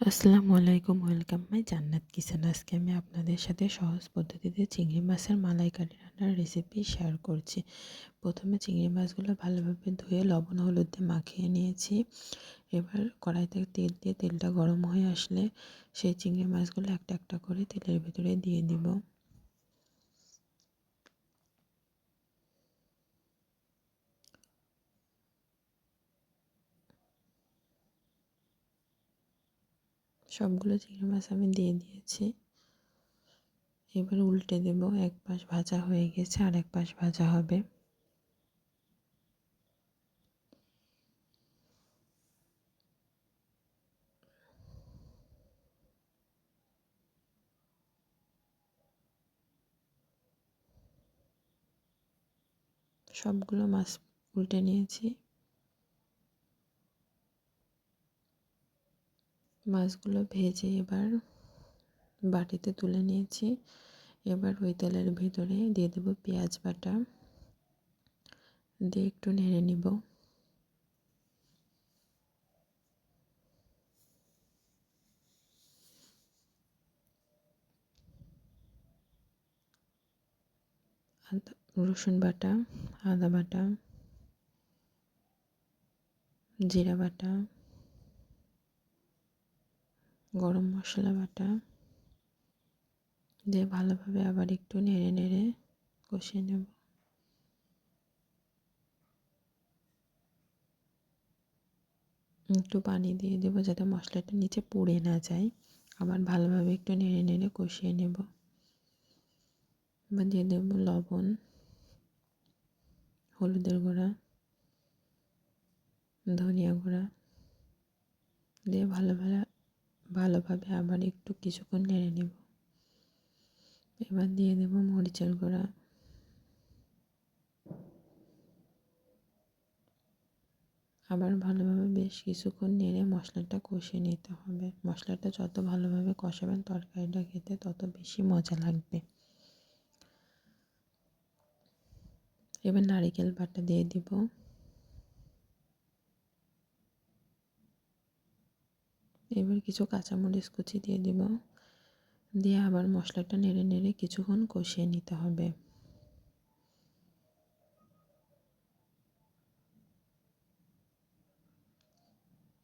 আসসালামু আলাইকুম, welcome my জান্নাত কিচেন। আজকে আমি আপনাদের সাথে সহজ পদ্ধতিতে চিংড়ি মাছের মালাইকারি রান্নার রেসিপি শেয়ার করছি। প্রথমে চিংড়ি মাছগুলো ভালোভাবে ধুয়ে লবণ হলুদ দিয়ে মাখিয়ে নিয়েছি। এবার কড়াইতে তেল দিয়ে তেলটা গরম হয়ে আসলে সেই চিংড়ি মাছগুলো একটা একটা করে তেলের ভিতরে দিয়ে দিব। সবগুলো চিংড়ি মাছ আমি দিয়ে দিয়েছি। এবার উল্টে দেব। এক পাশ ভাজা হয়ে গেছে, আর এক পাশ ভাজা হবে। সবগুলো মাছ উল্টে নিয়েছি। মাছগুলো ভেজে এবার বাটিতে তুলে নিয়েছি। এবার ওই তেলের ভিতরে দিয়ে দেব পেঁয়াজ বাটা, দিয়ে একটু নেড়ে নিব। রসুন বাটা, আদা বাটা, জিরা বাটা, গরম মশলা বাটা দিয়ে ভালোভাবে আবার একটু নেড়ে নেড়ে কষিয়ে নেব। একটু পানি দিয়ে দেবো যাতে মশলাটা নিচে পুড়ে না যায়। আবার ভালোভাবে একটু নেড়ে নেড়ে কষিয়ে নেব। এবার দিয়ে দেবো লবণ, হলুদের গুঁড়া, ধনিয়া গুঁড়া দিয়ে ভালোভাবে আবার একটু কিছুক্ষণ নেড়ে নেব। এবার দিয়ে দেব মরিচের গুঁড়া, আবার ভালোভাবে বেশ কিছুক্ষণ নেড়ে মশলাটা কষিয়ে নিতে হবে। মশলাটা যত ভালোভাবে কষাবেন তরকারিটা খেতে তত বেশি মজা লাগবে। এবার নারকেল বাটা দিয়ে দিব। এবার কিছু কাঁচামরিচ কুচি দিয়ে দিব। দিয়ে আবার মশলাটা নেড়ে নেড়ে কিছুক্ষণ কষিয়ে নিতে হবে।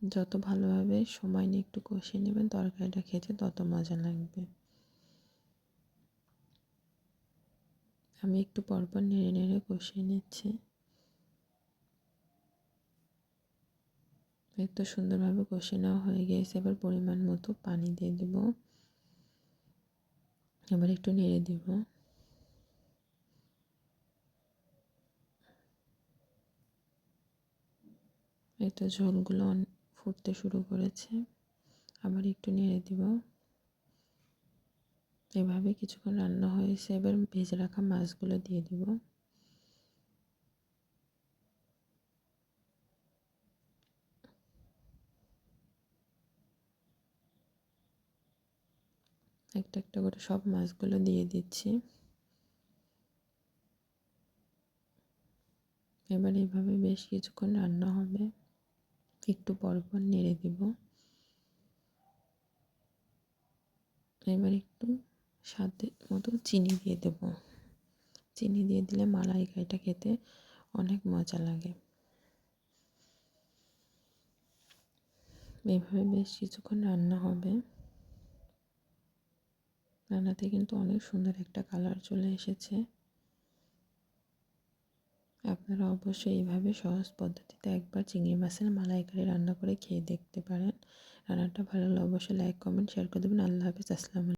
যত ভালোভাবে সময় নিয়ে একটু কষিয়ে নেবেন তরকারিটা খেতে তত মজা লাগবে। আমি একটু পরপর নেড়ে নেড়ে কষিয়ে নিচ্ছি। একটু সুন্দরভাবে কষিয়ে নেওয়া হয়ে গিয়েছে। এবার পরিমাণ মতো পানি দিয়ে দেব। এবার একটু নেড়ে দিব। এই তো ঝোলগুলো ফুটতে শুরু করেছে। আবার একটু নেড়ে দিব। এভাবে কিছুক্ষণ রান্না হয়েছে। এবার ভেজে রাখা মাছগুলো দিয়ে দিব। একটা একটা করে সব মাছগুলো দিয়ে দিচ্ছি। এবার এভাবে বেশ কিছুক্ষণ রান্না হবে। একটু পর পর নেড়ে দিব। এবার একটু স্বাদ মতো চিনি দিয়ে দেব। চিনি দিয়ে দিলে মালাইকারিটা খেতে অনেক মজা লাগে। এইভাবে বেশ কিছুক্ষণ রান্না হবে। রান্নাতে কিন্তু অনেক সুন্দর একটা কালার চলে এসেছে। আপনারা অবশ্যই এইভাবে সহজ পদ্ধতিতে একবার চিংড়ি মাছের মালাইকারি রান্না করে খেয়ে দেখতে পারেন। রান্নাটা ভালো লাগলে অবশ্যই লাইক কমেন্ট শেয়ার করে দেবেন। আল্লাহ হাফেজ। আসসালামু আলাইকুম।